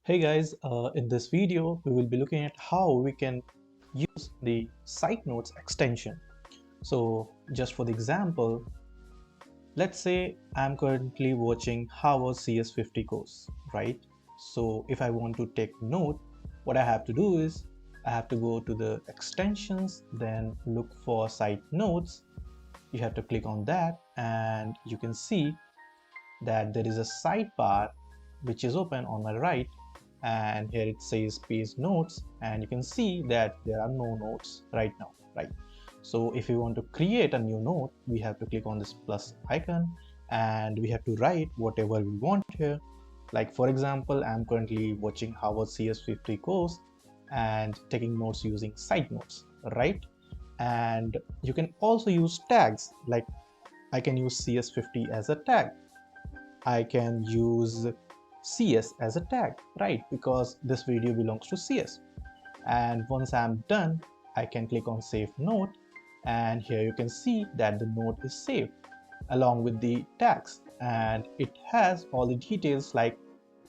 Hey guys, in this video we will be looking at how we can use the SiteNotes extension. So just for the example, let's say I'm currently watching how a CS50 goes, right? So if I want to take note, what I have to do is I have to go to the extensions, then look for SiteNotes. You have to click on that and you can see that there is a sidebar which is open on my right, and here it says page notes, and you can see that there are no notes right now, right? So if we want to create a new note, we have to click on this plus icon and we have to write whatever we want here. Like for example, I'm currently watching how a CS50 goes and taking notes using SiteNotes, right? And you can also use tags, like I can use CS50 as a tag. I can use CS as a tag, right? Because this video belongs to CS. And once I'm done, I can click on save note, and here you can see that the note is saved along with the tags, and it has all the details like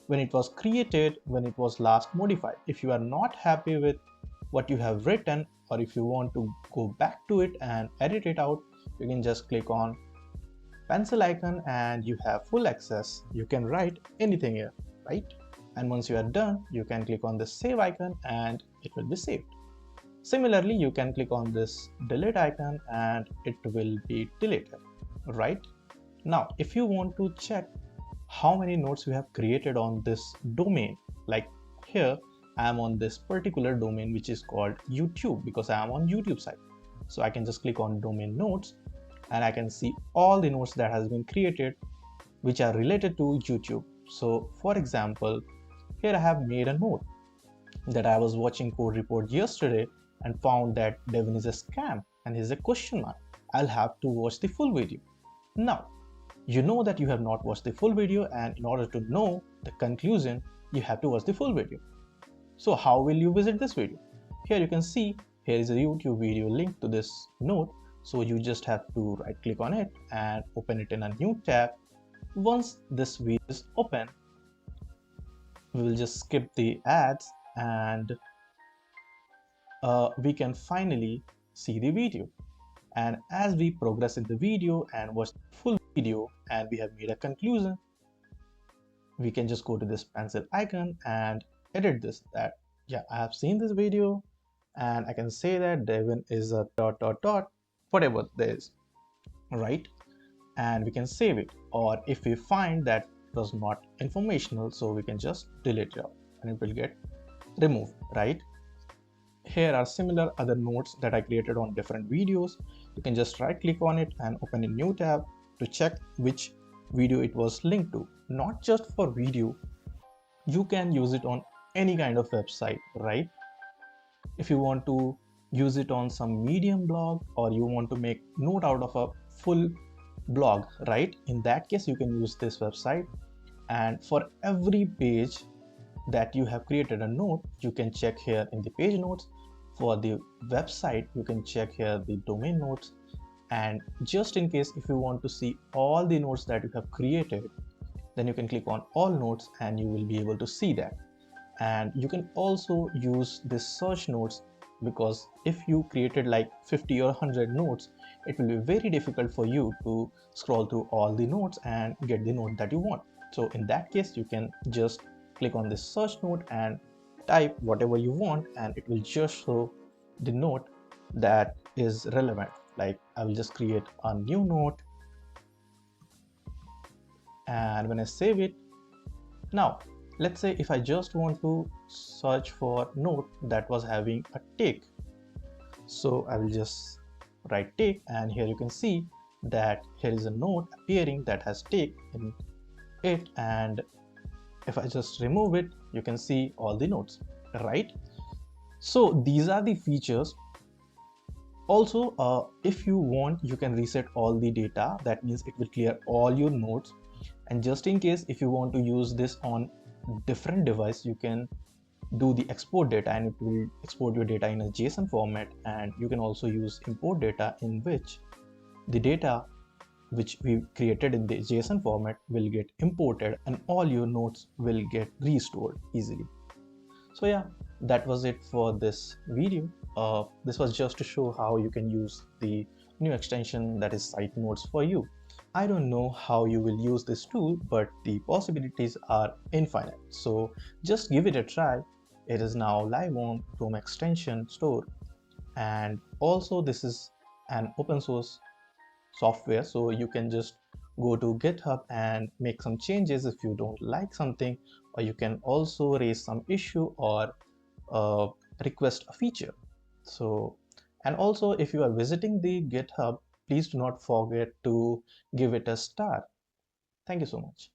when it was created, when it was last modified. If you are not happy with what you have written, or if you want to go back to it and edit it out, you can just click on pencil icon and you have full access. You can write anything here, right? And once you are done, you can click on the save icon and it will be saved. Similarly, you can click on this delete icon and it will be deleted, right? Now if you want to check how many notes you have created on this domain, like here I am on this particular domain which is called YouTube, because I am on YouTube site. So I can just click on domain notes and I can see all the notes that has been created which are related to YouTube. So for example, here I have made a note that I was watching Code Report yesterday and found that Devin is a scam and he's a question mark. I'll have to watch the full video. Now, you know that you have not watched the full video, and in order to know the conclusion, you have to watch the full video. So how will you visit this video? Here you can see, here is a YouTube video link to this note. So you just have to right click on it and open it in a new tab. Once this video is open, we will just skip the ads and we can finally see the video. And as we progress in the video and watch the full video and we have made a conclusion, we can just go to this pencil icon and edit this, that yeah, I have seen this video and I can say that Devin is a ... whatever there is, right? And we can save it. Or if we find that it was not informational, so we can just delete it out and it will get removed, right? Here are similar other notes that I created on different videos. You can just right click on it and open a new tab to check which video it was linked to. Not just for video, you can use it on any kind of website, right? If you want to use it on some Medium blog, or you want to make note out of a full blog, right? In that case, you can use this website, and for every page that you have created a note, you can check here in the page notes. For the website, you can check here the domain notes, and just in case if you want to see all the notes that you have created, then you can click on all notes and you will be able to see that. And you can also use this search notes, because if you created like 50 or 100 notes, it will be very difficult for you to scroll through all the notes and get the note that you want. So in that case, you can just click on this search note and type whatever you want, and it will just show the note that is relevant. Like I will just create a new note, and when I save it, now let's say if I just want to search for note that was having a tick, so I will just write tick, and here you can see that here is a note appearing that has tick in it, and if I just remove it, you can see all the notes, right? So these are the features. Also, if you want, you can reset all the data. That means it will clear all your notes. And just in case if you want to use this on different device, you can do the export data and it will export your data in a JSON format. And you can also use import data, in which the data which we created in the JSON format will get imported and all your notes will get restored easily. So yeah, that was it for this video. This was just to show how you can use the new extension that is SiteNotes for you. I don't know how you will use this tool, but the possibilities are infinite. So just give it a try. It is now live on Chrome extension store, and also this is an open source software, so you can just go to GitHub and make some changes if you don't like something, or you can also raise some issue or uh, request a feature. So, and also if you are visiting the GitHub, please do not forget to give it a star. Thank you so much.